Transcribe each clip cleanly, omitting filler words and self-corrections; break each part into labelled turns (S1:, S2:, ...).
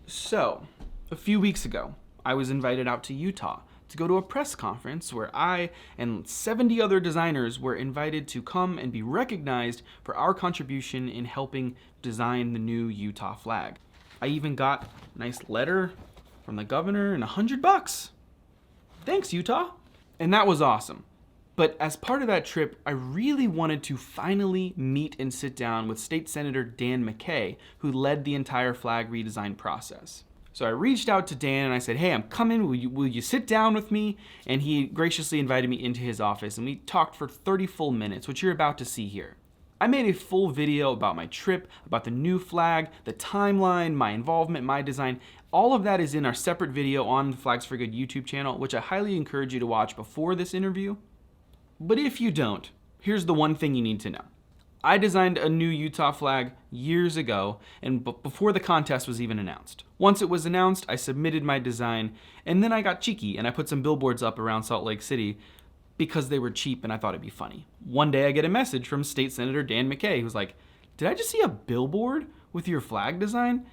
S1: So, a few weeks ago, I was invited out to Utah to go to a press conference where I and 70 other designers were invited to come and be recognized for our contribution in helping design the new Utah flag. I even got a nice letter from the governor and $100. Thanks, Utah. And that was awesome. But as part of that trip, I really wanted to finally meet and sit down with State Senator Dan McCay, who led the entire flag redesign process. So I reached out to Dan and I said, hey, I'm coming, will you sit down with me? And he graciously invited me into his office and we talked for 30 full minutes, which you're about to see here. I made a full video about my trip, about the new flag, the timeline, my involvement, my design. All of that is in our separate video on the Flags for Good YouTube channel, which I highly encourage you to watch before this interview. But if you don't, here's the one thing you need to know. I designed a new Utah flag years ago, and before the contest was even announced. Once it was announced, I submitted my design, and then I got cheeky and I put some billboards up around Salt Lake City because they were cheap and I thought it'd be funny. One day I get a message from State Senator Dan McCay who's like, did I just see a billboard with your flag design?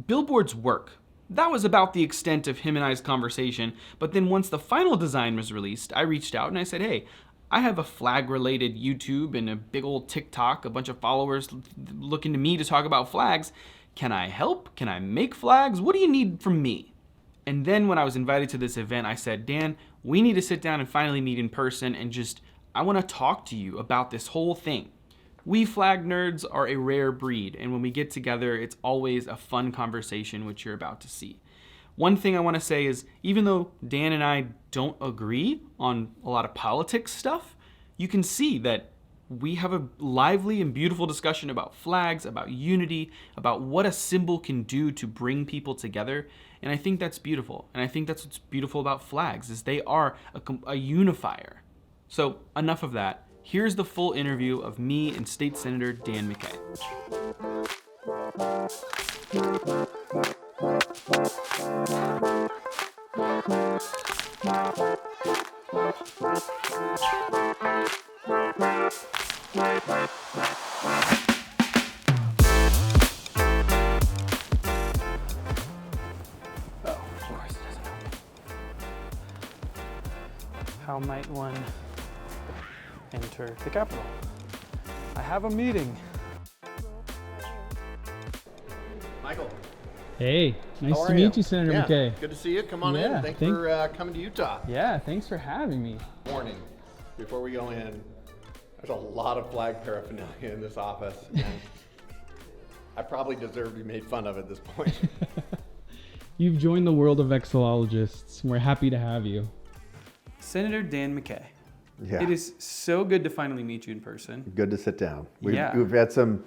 S1: Billboards work. That was about the extent of him and I's conversation, but then once the final design was released, I reached out and I said, hey, I have a flag-related YouTube and a big old TikTok, a bunch of followers looking to me to talk about flags. Can I help? Can I make flags? What do you need from me? And then when I was invited to this event, I said, Dan, we need to sit down and finally meet in person and I want to talk to you about this whole thing. We flag nerds are a rare breed, and when we get together, it's always a fun conversation, which you're about to see. One thing I want to say is, even though Dan and I don't agree on a lot of politics stuff, you can see that we have a lively and beautiful discussion about flags, about unity, about what a symbol can do to bring people together, and I think that's beautiful. And I think that's what's beautiful about flags, is they are a unifier. So enough of that. Here's the full interview of me and State Senator Dan McCay. Oh, of course it doesn't open. How might one enter the Capitol? I have a meeting.
S2: Michael.
S3: Hey, nice
S2: How
S3: to
S2: are
S3: meet you, Senator McCay.
S2: Good to see you. Come on
S3: Yeah,
S2: in. Thanks for coming to Utah.
S3: Yeah, thanks for having me.
S2: Warning, before we go in, there's a lot of flag paraphernalia in this office. And I probably deserve to be made fun of at this point.
S3: You've joined the world of vexillologists. We're happy to have you.
S1: Senator Dan McCay.
S2: Yeah.
S1: It is so good to finally meet you in person.
S2: Good to sit down. We've
S1: Yeah.
S2: had some,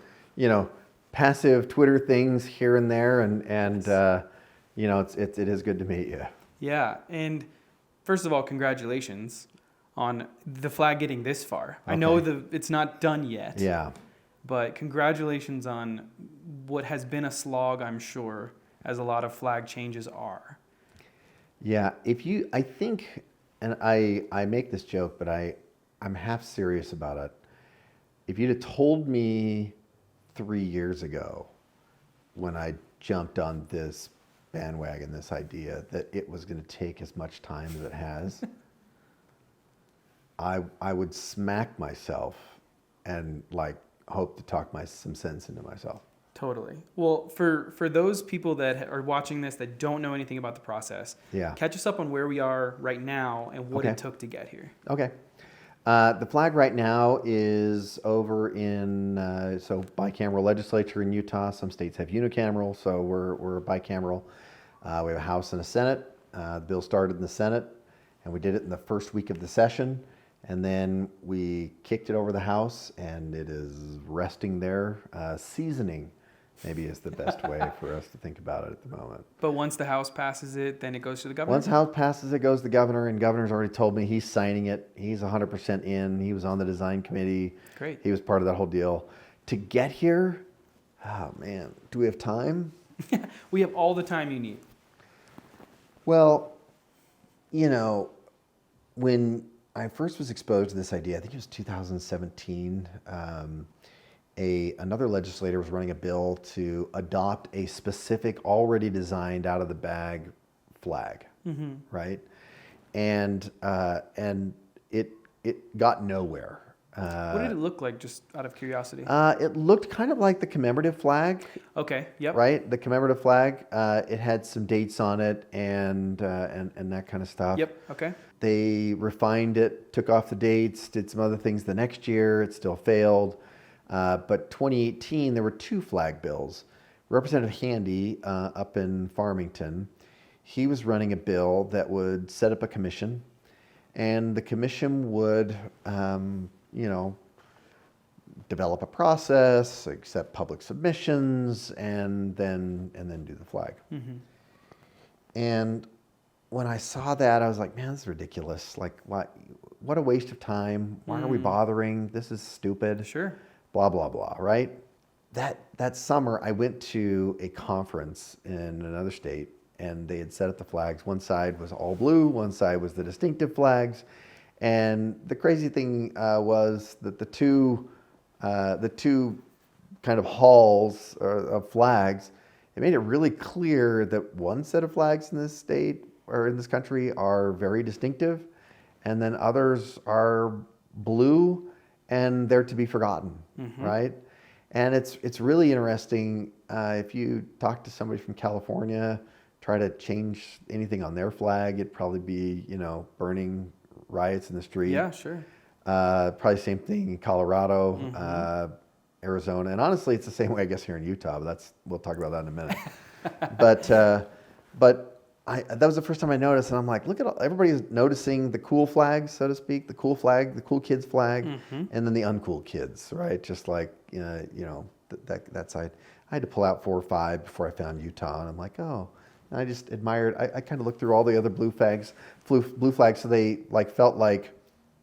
S2: passive Twitter things here and there, and it is good to meet you.
S1: Yeah, and first of all, congratulations on the flag getting this far. I know it's not done yet.
S2: Yeah.
S1: But congratulations on what has been a slog, I'm sure, as a lot of flag changes are.
S2: Yeah. I think, and I make this joke, but I'm half serious about it. If you'd have told me 3 years ago when I jumped on this bandwagon, this idea that it was going to take as much time as it has, I would smack myself and hope to talk some sense into myself.
S1: Totally. Well, for those people that are watching this that don't know anything about the process, catch us up on where we are right now and what it took to get here.
S2: Okay. The flag right now is over in bicameral legislature in Utah. Some states have unicameral, so we're bicameral. We have a House and a Senate. The bill started in the Senate, and we did it in the first week of the session. And then we kicked it over the House, and it is resting there, seasoning. Maybe is the best way for us to think about it at the moment.
S1: But once the House passes it, then it goes to the governor?
S2: Once the House passes it, goes to the governor, and governor's already told me he's signing it. He's 100% in. He was on the design committee.
S1: Great.
S2: He was part of that whole deal. To get here, oh man, do we have time?
S1: We have all the time you need.
S2: Well, when I first was exposed to this idea, I think it was 2017, another legislator was running a bill to adopt a specific, already designed out of the bag flag, right? And it got nowhere.
S1: What did it look like, just out of curiosity?
S2: It looked kind of like the commemorative flag.
S1: Okay. Yep.
S2: Right, the commemorative flag. It had some dates on it and that kind of stuff.
S1: Yep. Okay.
S2: They refined it, took off the dates, did some other things the next year. It still failed. But 2018, there were two flag bills. Representative Handy up in Farmington, he was running a bill that would set up a commission, and the commission would, develop a process, accept public submissions, and then do the flag. And when I saw that, I was like, man, this is ridiculous. Like, what a waste of time. Why are we bothering? This is stupid.
S1: Sure.
S2: Blah, blah, blah, right? That summer, I went to a conference in another state, and they had set up the flags. One side was all blue, one side was the distinctive flags. And the crazy thing was that the two kind of halls of flags, it made it really clear that one set of flags in this state or in this country are very distinctive, and then others are blue and they're to be forgotten, right? And it's really interesting if you talk to somebody from California, try to change anything on their flag, it'd probably be, burning, riots in the street.
S1: Yeah, sure.
S2: Probably same thing in Colorado, Arizona, and honestly, it's the same way I guess here in Utah. But we'll talk about that in a minute. but that was the first time I noticed, and I'm like, look at everybody's noticing the cool flags, so to speak, the cool flag, the cool kids flag, and then the uncool kids, right? Just like that side. I had to pull out 4 or 5 before I found Utah, and I'm like, oh. And I just admired. I kind of looked through all the other blue flags, so they felt like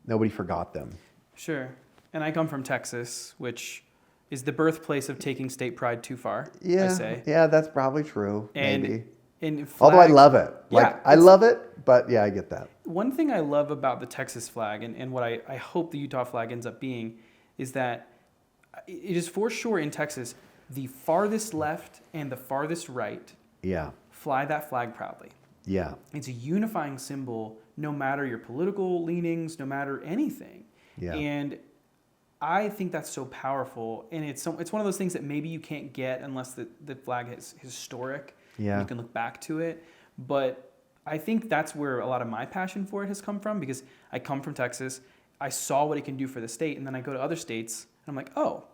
S2: nobody forgot them.
S1: Sure. And I come from Texas, which is the birthplace of taking state pride too far.
S2: Yeah,
S1: I say.
S2: Yeah, that's probably true.
S1: And
S2: maybe.
S1: Flags,
S2: although I love it.
S1: Yeah,
S2: I love it, but yeah, I get that.
S1: One thing I love about the Texas flag and what I hope the Utah flag ends up being is that it is for sure in Texas, the farthest left and the farthest right fly that flag proudly.
S2: Yeah.
S1: It's a unifying symbol no matter your political leanings, no matter anything.
S2: Yeah.
S1: And I think that's so powerful. And it's one of those things that maybe you can't get unless the flag is historic.
S2: Yeah.
S1: You can look back to it. But I think that's where a lot of my passion for it has come from, because I come from Texas. I saw what it can do for the state, and then I go to other states, and I'm like, oh,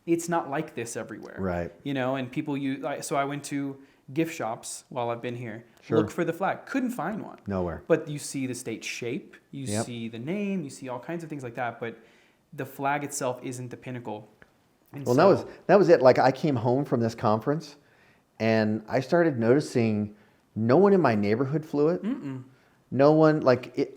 S1: it's not like this everywhere.
S2: Right.
S1: And people so I went to gift shops while I've been here.
S2: Sure.
S1: Look for the flag. Couldn't find one.
S2: Nowhere.
S1: But you see the state shape, you see the name, you see all kinds of things like that, but the flag itself isn't the pinnacle. And
S2: well, that was it. Like, I came home from this conference, and I started noticing no one in my neighborhood flew it. No one,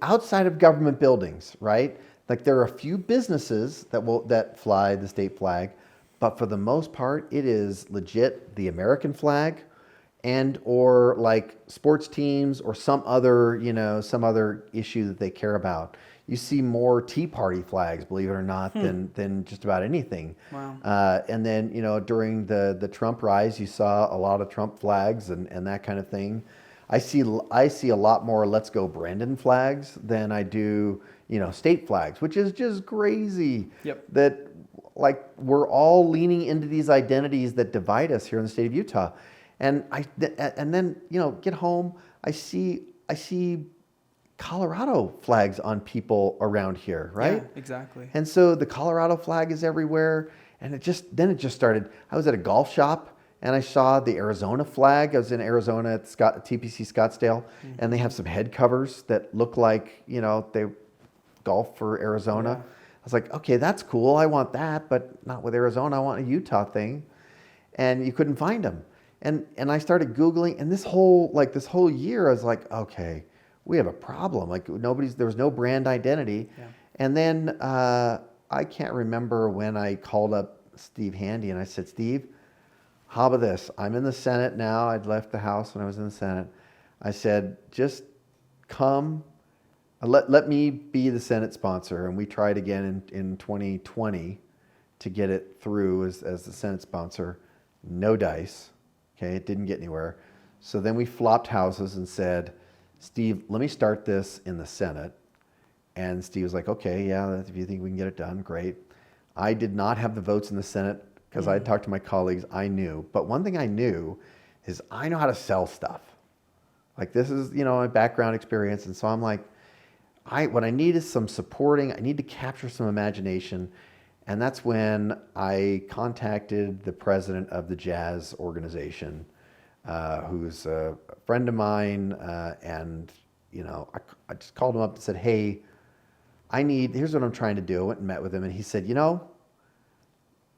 S2: outside of government buildings, right? Like, there are a few businesses that fly the state flag, but for the most part, it is legit the American flag, and or like sports teams or some other issue that they care about. You see more Tea Party flags, believe it or not, than just about anything.
S1: Wow.
S2: And then, during the Trump rise, you saw a lot of Trump flags and that kind of thing. I see a lot more Let's Go Brandon flags than I do, state flags, which is just crazy.
S1: Yep.
S2: That we're all leaning into these identities that divide us here in the state of Utah. And then get home, I see Colorado flags on people around here, right?
S1: Yeah, exactly.
S2: And so the Colorado flag is everywhere, and it just started. I was at a golf shop, and I saw the Arizona flag. I was in Arizona at TPC Scottsdale, and they have some head covers that look like they golf for Arizona.
S1: Yeah.
S2: I was like, okay, that's cool. I want that, but not with Arizona. I want a Utah thing, and you couldn't find them. And I started Googling, and this whole year I was like, okay, we have a problem. Like, there was no brand identity.
S1: Yeah.
S2: And then I can't remember when I called up Steve Handy and I said, Steve, how about this? I'm in the Senate now. I'd left the House when I was in the Senate. I said, just come, let me be the Senate sponsor. And we tried again in 2020 to get it through as the Senate sponsor. No dice. Okay, it didn't get anywhere. So then we flopped houses and said, Steve, let me start this in the Senate. And Steve was like, okay, yeah, if you think we can get it done, great. I did not have the votes in the Senate because I had talked to my colleagues. I knew. But one thing I knew is I know how to sell stuff. Like this is, my background experience. And so I'm like, what I need is some supporting. I need to capture some imagination. And that's when I contacted the president of the jazz organization, who's a friend of mine. And, I just called him up and said, hey, here's what I'm trying to do. I went and met with him. And he said,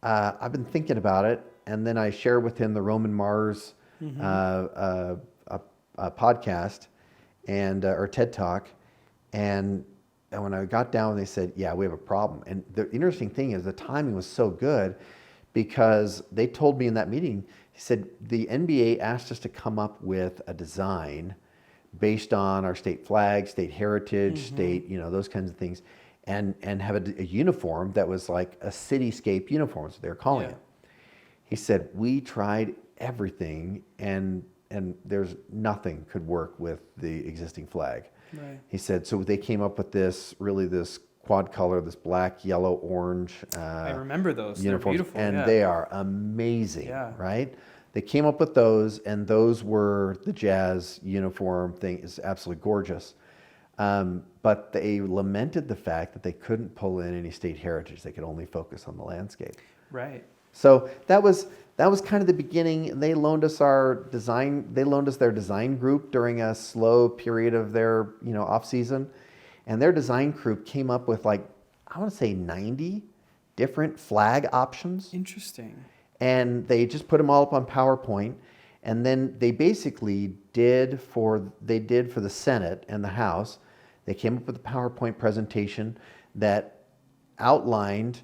S2: I've been thinking about it. And then I shared with him the Roman Mars podcast or TED Talk. And when I got down, they said, yeah, we have a problem. And the interesting thing is the timing was so good because they told me in that meeting, he said, the NBA asked us to come up with a design based on our state flag, state heritage, state, those kinds of things, and have a uniform that was like a cityscape uniform, is what they were calling it. He said, we tried everything and there's nothing could work with the existing flag.
S1: Right.
S2: He said, so they came up with this quad color, this black, yellow, orange.
S1: I remember those.
S2: Uniforms,
S1: they're beautiful.
S2: and they are amazing,
S1: Yeah.
S2: right? They came up with those, and those were the jazz uniform thing. Is absolutely gorgeous. But they lamented the fact that they couldn't pull in any state heritage. They could only focus on the landscape.
S1: Right.
S2: So that was kind of the beginning. They loaned us our design. They loaned us their design group during a slow period of their off season, and their design group came up with I want to say 90 different flag options.
S1: Interesting.
S2: And they just put them all up on PowerPoint, and then they basically did for the Senate and the House. They came up with a PowerPoint presentation that outlined,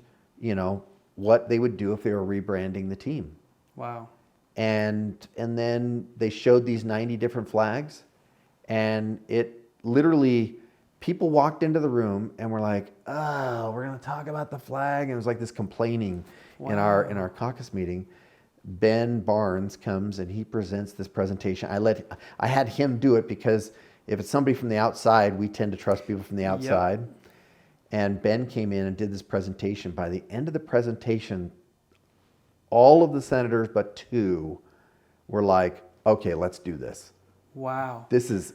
S2: what they would do if they were rebranding the team.
S1: Wow.
S2: And then they showed these 90 different flags, and it literally, people walked into the room and were like, oh, we're going to talk about the flag. And it was like this complaining in our caucus meeting. Ben Barnes comes and he presents this presentation. I had him do it because if it's somebody from the outside, we tend to trust people from the outside. Yep. And Ben came in and did this presentation. By the end of the presentation, all of the senators but 2 were like, okay, let's do this.
S1: Wow.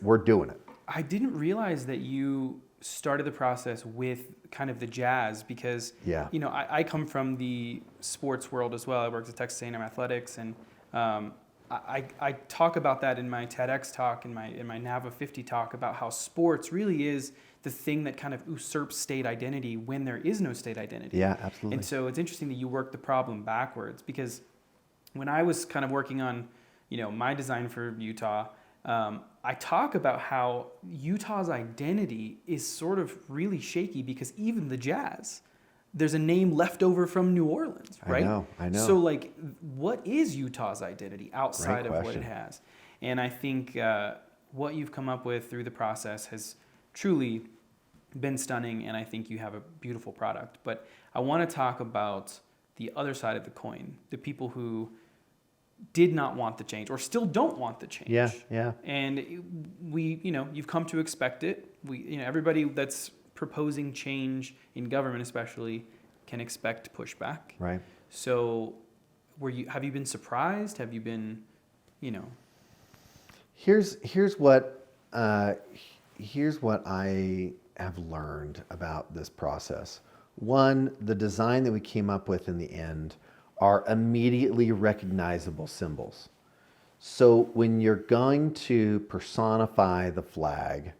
S2: We're doing it.
S1: I didn't realize that you started the process with kind of the jazz because, I come from the sports world as well. I worked at Texas A&M Athletics, and I talk about that in my TEDx talk, in my NAVA 50 talk, about how sports really is the thing that kind of usurps state identity when there is no state identity.
S2: Yeah, absolutely.
S1: And so it's interesting that you work the problem backwards, because when I was kind of working on, my design for Utah, I talk about how Utah's identity is sort of really shaky because even the Jazz, there's a name left over from New Orleans, right?
S2: I know.
S1: So what is Utah's identity outside of what it has? And I think what you've come up with through the process has truly been stunning, and I think you have a beautiful product. But I want to talk about the other side of the coin, the people who did not want the change or still don't want the change.
S2: Yeah.
S1: And you've come to expect it. Everybody that's proposing change in government especially can expect pushback.
S2: Right.
S1: So have you been surprised? Have you been,
S2: Here's what I have learned about this process. One, the design that we came up with in the end are immediately recognizable symbols. So when you're going to personify the flag,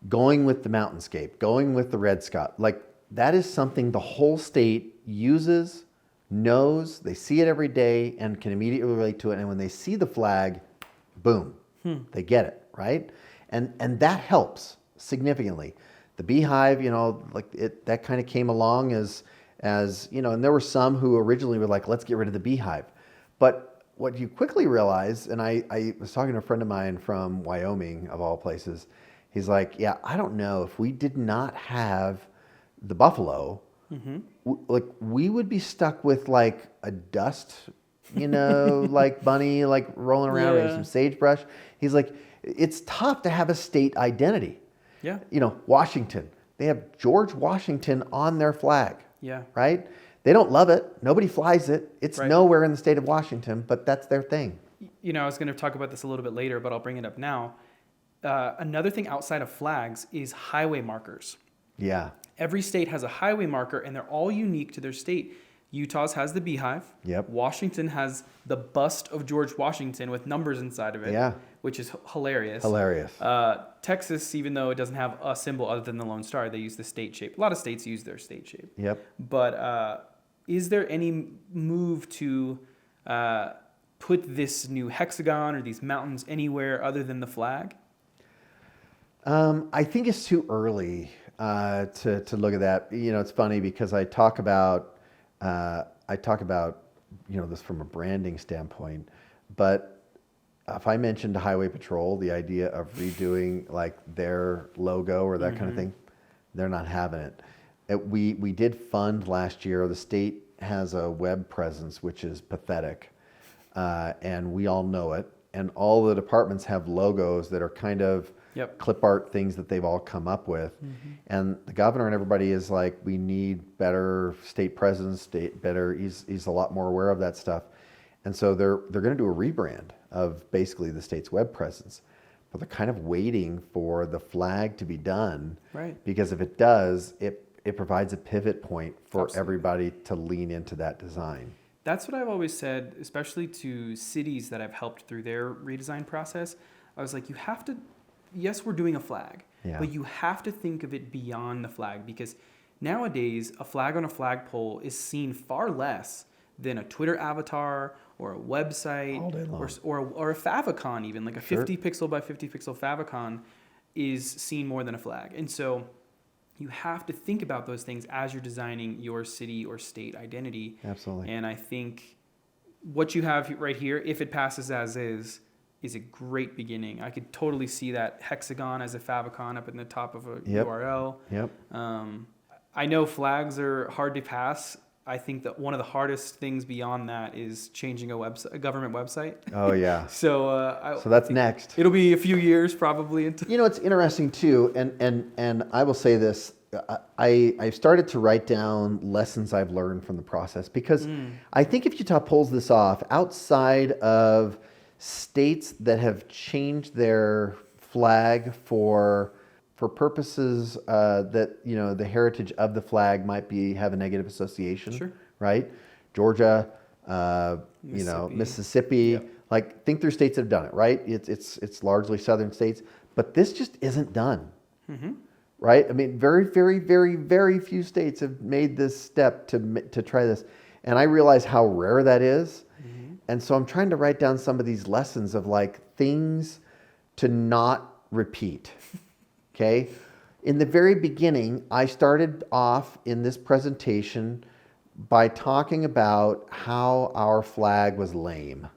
S2: going with the mountainscape, going with the red sky, that is something the whole state uses, knows, they see it every day and can immediately relate to it. And when they see the flag, boom, they get it, right? And that helps significantly. The beehive, that kind of came along as and there were some who originally were like, let's get rid of the beehive. But what you quickly realize, and I was talking to a friend of mine from Wyoming, of all places, he's like, yeah, I don't know, if we did not have the buffalo, like we would be stuck with like a dust, like bunny, like rolling around, maybe some sagebrush. He's like, it's tough to have a state identity.
S1: Yeah.
S2: Washington, they have George Washington on their flag.
S1: Yeah.
S2: Right? They don't love it. Nobody flies it. It's
S1: Right.
S2: nowhere in the state of Washington, but that's their thing.
S1: I was going to talk about this a little bit later, but I'll bring it up now. Another thing outside of flags is highway markers.
S2: Yeah.
S1: Every state has a highway marker, and they're all unique to their state. Utah's has the beehive.
S2: Yep.
S1: Washington has the bust of George Washington with numbers inside of it,
S2: Yeah.
S1: which is hilarious.
S2: Hilarious.
S1: Texas, even though it doesn't have a symbol other than the Lone Star, they use the state shape. A lot of states use their state shape.
S2: Yep.
S1: But is there any move to put this new hexagon or these mountains anywhere other than the flag?
S2: I think it's too early to look at that. It's funny because I talk about this from a branding standpoint, but if I mentioned to Highway Patrol the idea of redoing like their logo or that kind of thing, they're not having it. We did fund last year. The state has a web presence which is pathetic, and we all know it. And all the departments have logos that are kind of clip art things that they've all come up with. And the governor and everybody is like, we need better state presence, he's a lot more aware of that stuff. And so they're going to do a rebrand of basically the state's web presence. But they're kind of waiting for the flag to be done.
S1: Right.
S2: Because if it does, it provides a pivot point for
S1: Absolutely.
S2: Everybody to lean into that design.
S1: That's what I've always said, especially to cities that I've helped through their redesign process. I was like, you have to, yes, we're doing a flag, but you have to think of it beyond the flag, because nowadays a flag on a flagpole is seen far less than a Twitter avatar or a website
S2: All day long.
S1: or a favicon, even like a 50 pixel by 50 pixel favicon is seen more than a flag. And so you have to think about those things as you're designing your city or state identity.
S2: Absolutely.
S1: And I think what you have right here, if it passes as is a great beginning. I could totally see that hexagon as a favicon up in the top of a URL.
S2: Yep.
S1: I know flags are hard to pass. I think that one of the hardest things beyond that is changing a government website.
S2: Oh yeah.
S1: So
S2: that's next.
S1: It'll be a few years probably until.
S2: It's interesting too, and I will say this. I've started to write down lessons I've learned from the process, because I think if Utah pulls this off, outside of states that have changed their flag for purposes that the heritage of the flag might have a negative association.
S1: Sure.
S2: Right? Georgia, Mississippi.
S1: Yep.
S2: Think through states that have done it. Right? It's largely southern states, but this just isn't done.
S1: Mm-hmm.
S2: Right? I mean, very, very, very, very few states have made this step to try this, and I realize how rare that is. Mm-hmm. And so I'm trying to write down some of these lessons of things to not repeat. Okay? In the very beginning, I started off in this presentation by talking about how our flag was lame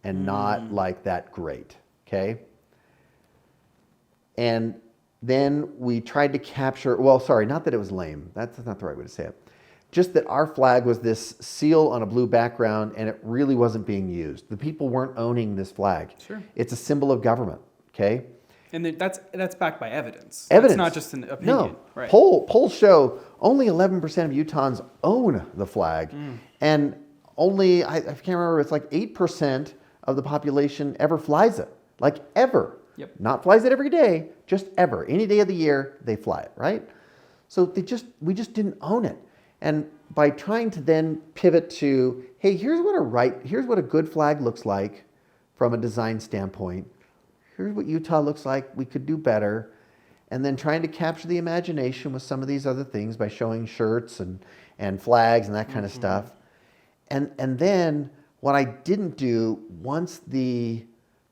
S2: and not that great. Okay? And then we tried to capture, not that it was lame. That's not the right way to say it. Just that our flag was this seal on a blue background, and it really wasn't being used. The people weren't owning this flag.
S1: Sure.
S2: It's a symbol of government. Okay?
S1: And that's backed by evidence.
S2: Evidence.
S1: It's not just an opinion.
S2: No.
S1: Right.
S2: Polls show only 11% of Utahns own the flag. And only, I can't remember, it's 8% of the population ever flies it. Ever.
S1: Yep.
S2: Not flies it every day, just ever. Any day of the year, they fly it, right? So we just didn't own it. And by trying to then pivot to, hey, here's what a good flag looks like from a design standpoint. Here's what Utah looks like. We could do better. And then trying to capture the imagination with some of these other things by showing shirts and flags and that kind of stuff. And then what I didn't do once the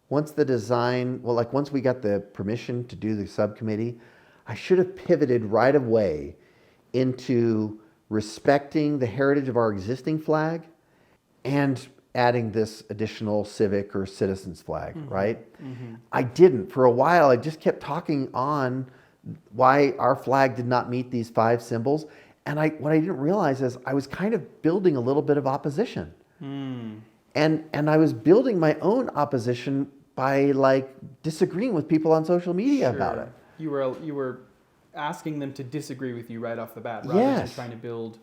S2: design, once we got the permission to do the subcommittee, I should have pivoted right away into respecting the heritage of our existing flag and adding this additional civic or citizens flag, right? Mm-hmm. I didn't. For a while, I just kept talking on why our flag did not meet these 5 symbols. And what I didn't realize is I was kind of building a little bit of opposition. And I was building my own opposition by like disagreeing with people on social media about it.
S1: You were asking them to disagree with you right off the bat, rather than trying to build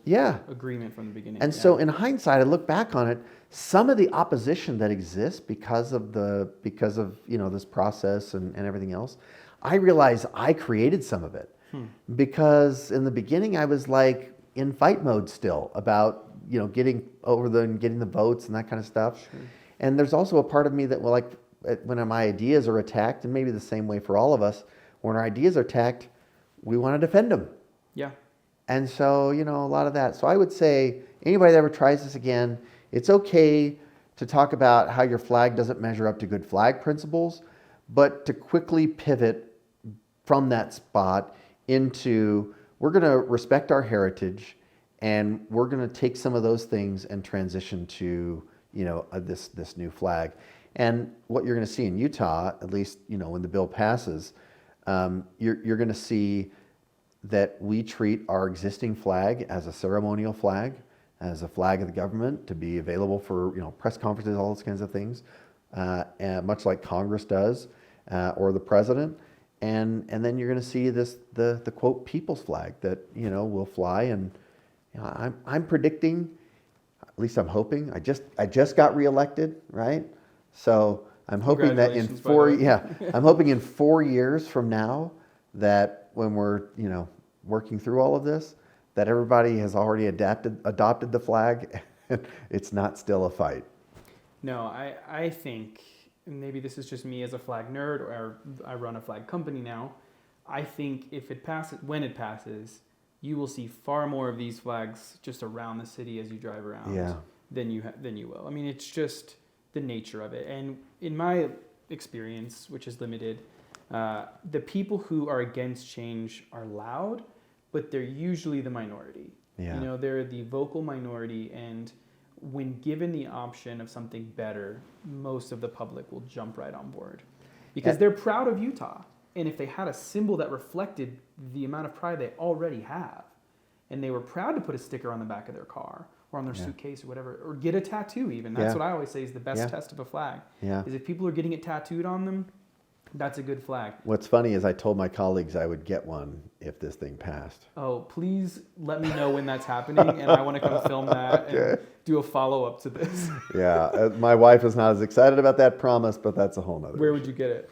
S1: agreement from the beginning.
S2: And so in hindsight, I look back on it, some of the opposition that exists because of this process and everything else, I realize I created some of it. Because in the beginning I was like in fight mode still about, getting getting the votes and that kind of stuff. Sure. And there's also a part of me that when my ideas are attacked, and maybe the same way for all of us, when our ideas are attacked, we want to defend them.
S1: Yeah.
S2: And so, a lot of that. So I would say anybody that ever tries this again, it's okay to talk about how your flag doesn't measure up to good flag principles, but to quickly pivot from that spot into, we're going to respect our heritage, and we're going to take some of those things and transition to, this new flag. And what you're going to see in Utah, at least, when the bill passes, you're going to see that we treat our existing flag as a ceremonial flag, as a flag of the government to be available for press conferences, all those kinds of things, and much like Congress does, or the president. And then you're going to see the quote people's flag that will fly. And I'm predicting, at least I'm hoping. I just got reelected, right? So I'm hoping that I'm hoping in 4 years from now that when we're working through all of this, that everybody has already adopted the flag. It's not still a fight.
S1: No, I think, maybe this is just me as a flag nerd, or I run a flag company now, I think when it passes, you will see far more of these flags just around the city as you drive around than you will. I mean, it's just the nature of it. And in my experience, which is limited, the people who are against change are loud, but they're usually the minority. Yeah. They're the vocal minority, and when given the option of something better, most of the public will jump right on board because they're proud of Utah. And if they had a symbol that reflected the amount of pride they already have, and they were proud to put a sticker on the back of their car or on their suitcase or whatever, or get a tattoo even. That's what I always say is the best test of a flag. Yeah. Is if people are getting it tattooed on them, that's a good flag.
S2: What's funny is I told my colleagues I would get one if this thing passed.
S1: Oh, please let me know when that's happening, and I want to come film that and do a follow-up to this.
S2: Yeah, my wife is not as excited about that promise, but that's a whole nother
S1: Where would you get it?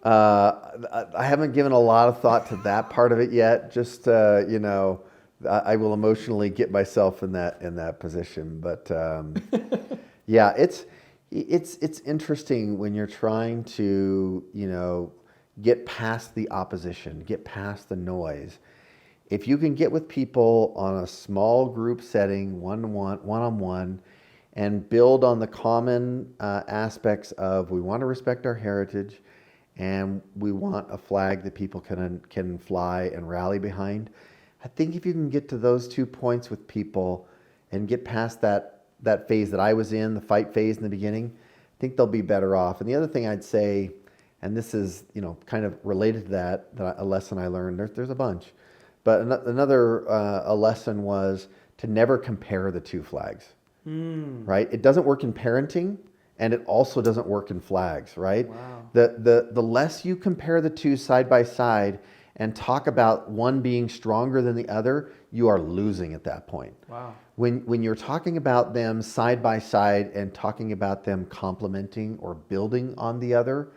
S2: I haven't given a lot of thought to that part of it yet. Just I will emotionally get myself in that position. But yeah, it's interesting when you're trying to get past the opposition, get past the noise. If you can get with people on a small group setting, one-on-one, and build on the common aspects of, we want to respect our heritage, and we want a flag that people can fly and rally behind. I think if you can get to those 2 points with people and get past that phase that I was in, the fight phase in the beginning, I think they'll be better off. And the other thing I'd say, and this is kind of related to that a lesson I learned, there's a bunch, but another a lesson was to never compare the two flags. Right? It doesn't work in parenting, and it also doesn't work in flags, right? Wow. The less you compare the two side by side and talk about one being stronger than the other, you are losing at that point. Wow. When you're talking about them side by side and talking about them complementing or building on the other,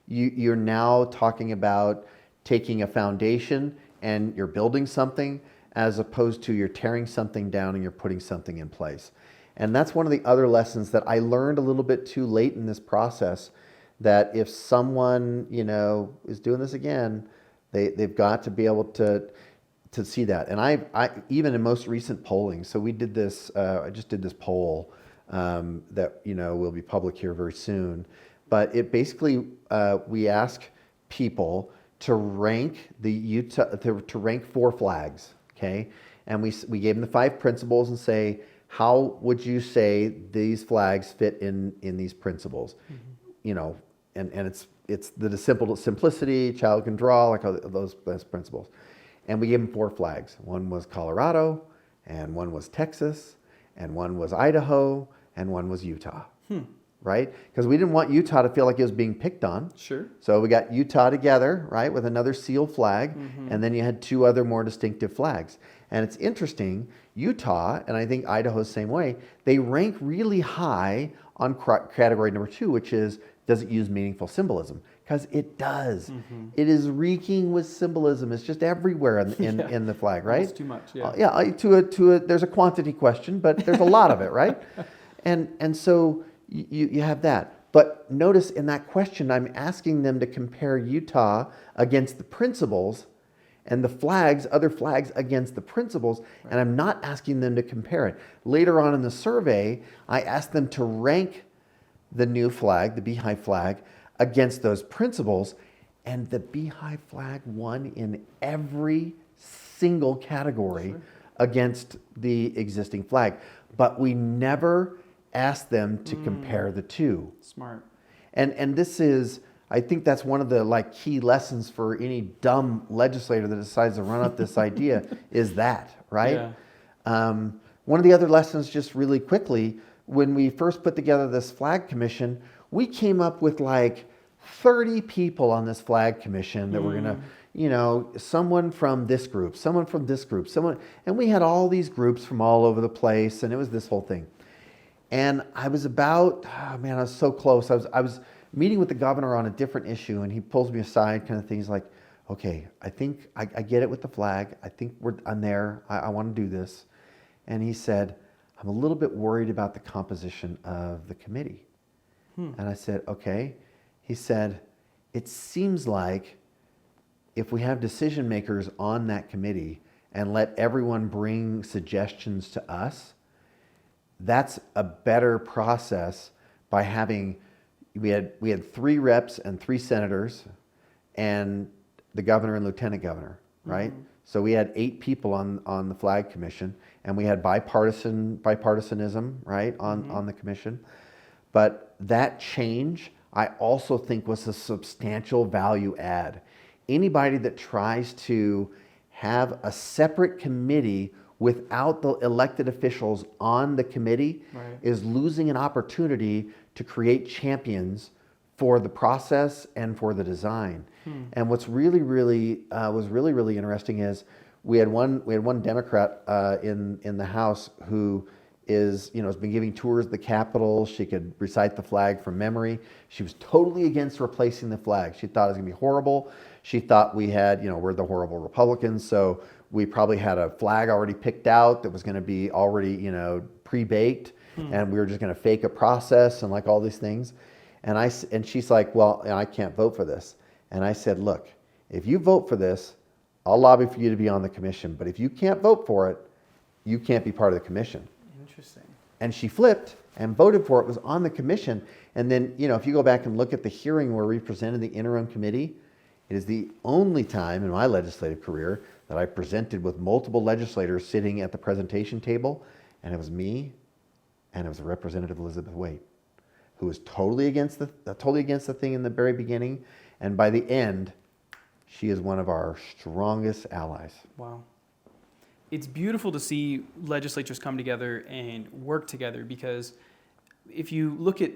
S2: you're now talking about taking a foundation and you're building something, as opposed to you're tearing something down and you're putting something in place. And that's one of the other lessons that I learned a little bit too late in this process, that if someone, is doing this again, they've got to be able to see that. And I even in most recent polling, so we did this, I just did this poll that, will be public here very soon. But it basically, we ask people to rank to rank 4 flags, okay? And we gave them the 5 principles and say, how would you say these flags fit in these principles? Mm-hmm. And it's the simplicity, child can draw, like those principles. And we gave them 4 flags. One was Colorado, and one was Texas, and one was Idaho, and one was Utah. Right? Because we didn't want Utah to feel like it was being picked on.
S1: Sure.
S2: So we got Utah together, right, with another seal flag, and then you had 2 other more distinctive flags. And it's interesting, Utah, and I think Idaho's the same way, they rank really high on category number 2, which is, does it use meaningful symbolism? Because it does. It is reeking with symbolism. It's just everywhere in the flag, right?
S1: Almost too much, yeah.
S2: There's a quantity question, but there's a lot of it, right? And so you have that. But notice in that question, I'm asking them to compare Utah against the principles and the flags, other flags against the principles, and I'm not asking them to compare it. Later on in the survey, I asked them to rank the new flag, the beehive flag, against those principles, and the beehive flag won in every single category against the existing flag. But we never asked them to compare the 2.
S1: Smart.
S2: And this is, I think that's one of the key lessons for any dumb legislator that decides to run up this idea is that, right?
S1: Yeah.
S2: One of the other lessons, just really quickly, when we first put together this flag commission, we came up with 30 people on this flag commission that were going to, someone from this group, someone from this group, and we had all these groups from all over the place, and it was this whole thing. And I was I was so close. I was meeting with the governor on a different issue, and he pulls me aside, kind of thing. He's like, okay, I think I get it with the flag. I think I'm there. I want to do this. And he said, I'm a little bit worried about the composition of the committee. And I said, okay. He said, it seems like if we have decision makers on that committee and let everyone bring suggestions to us, that's a better process by having, we had 3 reps and 3 senators and the governor and lieutenant governor, right? So we had 8 people on the flag commission, and we had bipartisanism, right, on the commission. But that change, I also think, was a substantial value add. Anybody that tries to have a separate committee without the elected officials on the committee is losing an opportunity to create champions for the process and for the design. And what's really interesting is we had one Democrat in the House who has been giving tours of the Capitol. She could recite the flag from memory. She was totally against replacing the flag. She thought it was going to be horrible. She thought we had, we're the horrible Republicans, so we probably had a flag already picked out that was going to be already, pre-baked, and we were just going to fake a process and all these things. And she's like, well, I can't vote for this. And I said, look, if you vote for this, I'll lobby for you to be on the commission. But if you can't vote for it, you can't be part of the commission.
S1: Interesting.
S2: And she flipped and voted for it, was on the commission. And then, if you go back and look at the hearing where we presented the interim committee, it is the only time in my legislative career that I presented with multiple legislators sitting at the presentation table, and it was me, and it was Representative Elizabeth Waite, who was totally against the thing in the very beginning, and by the end, she is one of our strongest allies.
S1: Wow. It's beautiful to see legislatures come together and work together, because if you look at,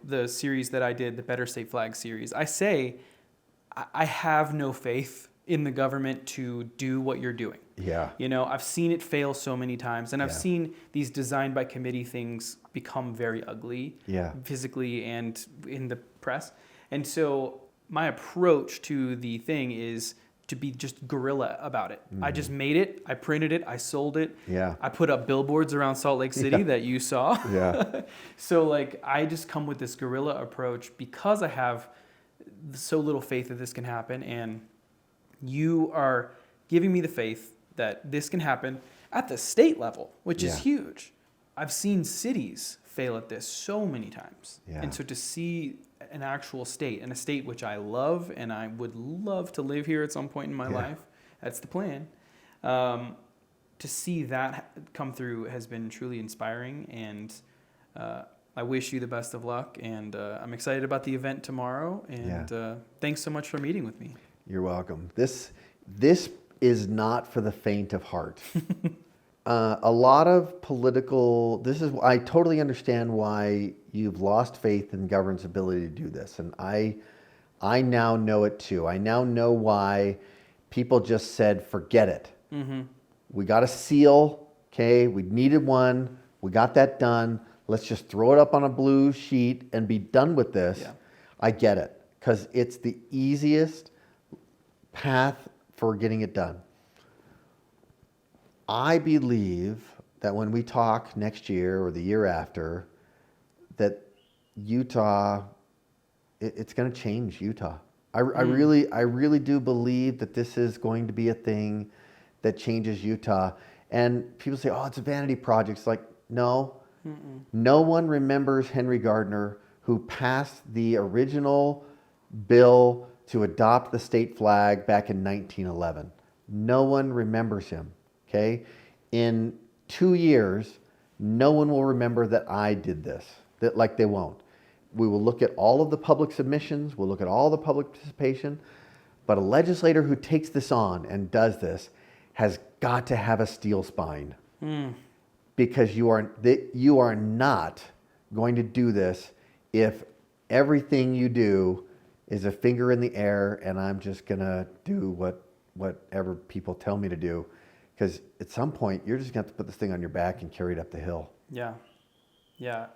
S1: the series that I did, the Better State Flag series, I have no faith in the government to do what you're doing.
S2: Yeah.
S1: I've seen it fail so many times, and I've seen these designed by committee things become very ugly, physically and in the press. And so my approach to the thing is to be just guerrilla about it. I just made it, I printed it, I sold it.
S2: Yeah.
S1: I put up billboards around Salt Lake City that you saw.
S2: Yeah.
S1: So I just come with this guerrilla approach because I have so little faith that this can happen, and you are giving me the faith that this can happen at the state level, which is huge. I've seen cities fail at this so many times.
S2: Yeah.
S1: And so to see an actual state, and a state which I love, and I would love to live here at some point in my life, that's the plan, to see that come through has been truly inspiring, and I wish you the best of luck, and I'm excited about the event tomorrow, and thanks so much for meeting with me.
S2: You're welcome. This is not for the faint of heart. A lot of political, I totally understand why you've lost faith in government's ability to do this. And I now know it too. I now know why people just said, forget it.
S1: Mm-hmm.
S2: We got a seal, okay? We needed one. We got that done. Let's just throw it up on a blue sheet and be done with this.
S1: Yeah.
S2: I get it, because it's the easiest path for getting it done. I believe that when we talk next year or the year after, that Utah, it's going to change Utah. I really do believe that this is going to be a thing that changes Utah. And people say, oh, it's a vanity project. It's like, no. Mm-mm. No one remembers Henry Gardner, who passed the original bill to adopt the state flag back in 1911. No one remembers him. Okay? In 2 years, no one will remember that I did this. Like they won't. We will look at all of the public submissions. We'll look at all the public participation. But a legislator who takes this on and does this has got to have a steel spine. Because you are not going to do this if everything you do is a finger in the air and I'm just going to do whatever people tell me to do. Because at some point, you're just going to have to put this thing on your back and carry it up the hill.
S1: Yeah. Yeah.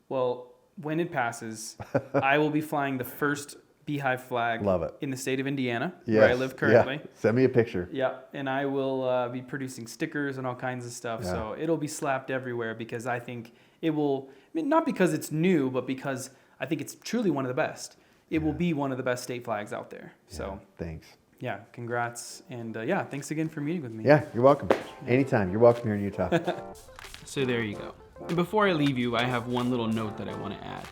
S1: Well, when it passes, I will be flying the first beehive flag in the state of Indiana, where I live currently.
S2: Yeah. Send me a picture.
S1: Yeah. And I will be producing stickers and all kinds of stuff. Yeah. So it'll be slapped everywhere because I think it will, not because it's new, but because I think it's truly one of the best. It will be one of the best state flags out there.
S2: Yeah,
S1: so
S2: thanks.
S1: Yeah, congrats. And thanks again for meeting with me.
S2: Yeah, you're welcome. Anytime. You're welcome here in Utah.
S1: So there you go. And before I leave you, I have one little note that I want to add.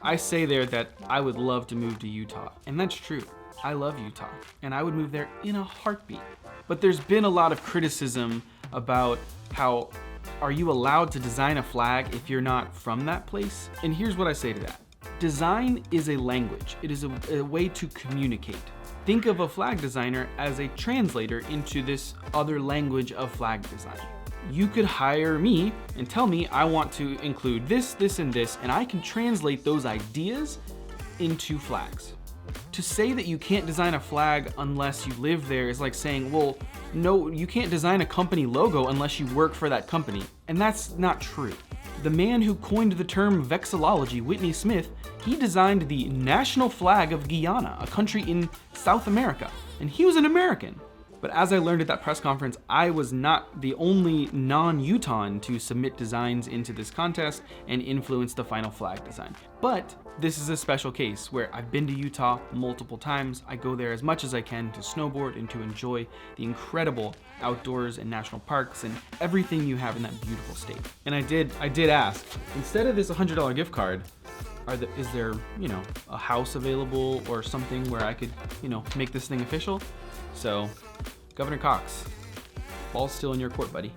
S1: I say there that I would love to move to Utah, and that's true. I love Utah, and I would move there in a heartbeat. But there's been a lot of criticism about how are you allowed to design a flag if you're not from that place? And here's what I say to that. Design is a language. It is a way to communicate. Think of a flag designer as a translator into this other language of flag design. You could hire me and tell me I want to include this, this, and this, and I can translate those ideas into flags. To say that you can't design a flag unless you live there is like saying, well, no, you can't design a company logo unless you work for that company. And that's not true. The man who coined the term vexillology, Whitney Smith, he designed the national flag of Guyana, a country in South America, and he was an American. But as I learned at that press conference, I was not the only non-Utahn to submit designs into this contest and influence the final flag design. But this is a special case where I've been to Utah multiple times. I go there as much as I can to snowboard and to enjoy the incredible outdoors and national parks and everything you have in that beautiful state. And I did ask, instead of this $100 gift card, is there, a house available or something where I could, make this thing official? So, Governor Cox, ball's still in your court, buddy.